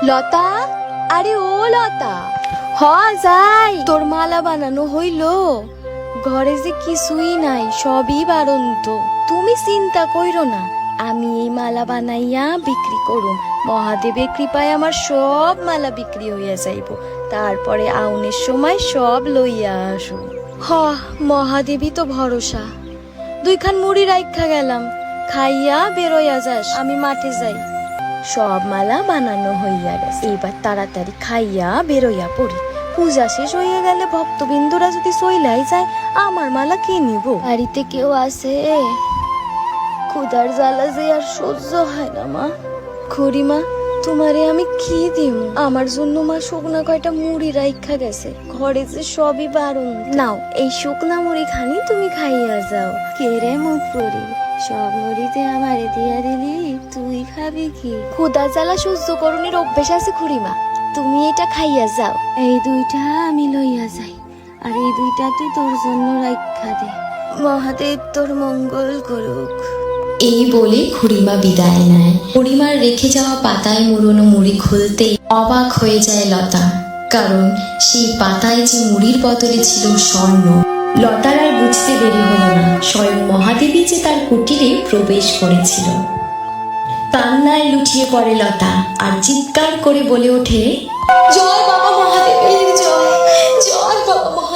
লতা, আরে ও লতা, যাই তোর মালা বানানো হইল। ঘরে যে কিছুই নাই, সবই বারন্ত। তুমি চিন্তা কইরো না, আমি এই মালা বানাইয়া বিক্রি করুম। মহাদেবের কৃপায় আমার সব মালা বিক্রি হইয়া যাইব। তারপরে আউনের সময় সব লইয়া আসো। মহাদেবী তো ভরসা। দুইখান মুড়ি রাইখা গেলাম, খাইয়া বেরোয়া যাস, আমি মাঠে যাই। সব মালা বানানো হইয়া গেছে, এবার তাড়াতাড়ি খাইয়া বেরোইয়া পড়ি। পূজা শেষ হইয়া গেলে ভক্তবিন্দুরা যদি চইলাই যায়, আমার মালা কে নিব? বাড়িতে কেউ আছে? ক্ষুধার জ্বালা যে আর সহ্য হয় না মা। খুড়িমা, তোমারে আমি কি দিব? আমার জন্য মা শুকনা কয়টা মুড়ি রাইখা গেছে, ঘরে যে সবই বারণ। নাও, এই শুকনা মুড়ি খানি তুমি খাইয়া যাও। কে রে মুখ পড়ি, সব মুড়িতে আমারে দিয়া দিলি, তুই খাবি কি? ক্ষুধা জ্বালা সহ্য করণের অভ্যেস আছে খুড়িমা, তুমি এটা খাইয়া যাও। এই দুইটা আমি লইয়া যাই, আর এই দুইটা তুই তোর জন্য রাইখা দে। মহাদেব তোর মঙ্গল করুক। এই বলে খুড়িমা বিদায় নেয়। খুড়িমার রেখে যাওয়া পাতায় মুড়োনো মুড়ি খুলতে অবাক হয়ে যায় লতা, কারণ সেই পাতায় যে মুড়ির বদলে ছিল স্বর্ণ। লতার আর বুঝতে দেরি হলো না, স্বয়ং মহাদেবী যে তার কুটিরে প্রবেশ করেছিল। কান্নায় লুটিয়ে পড়ে লতা আর চিৎকার করে বলে ওঠে, জয় বাবা মহাদেবের জয়, জয় বাবা মহাদেব।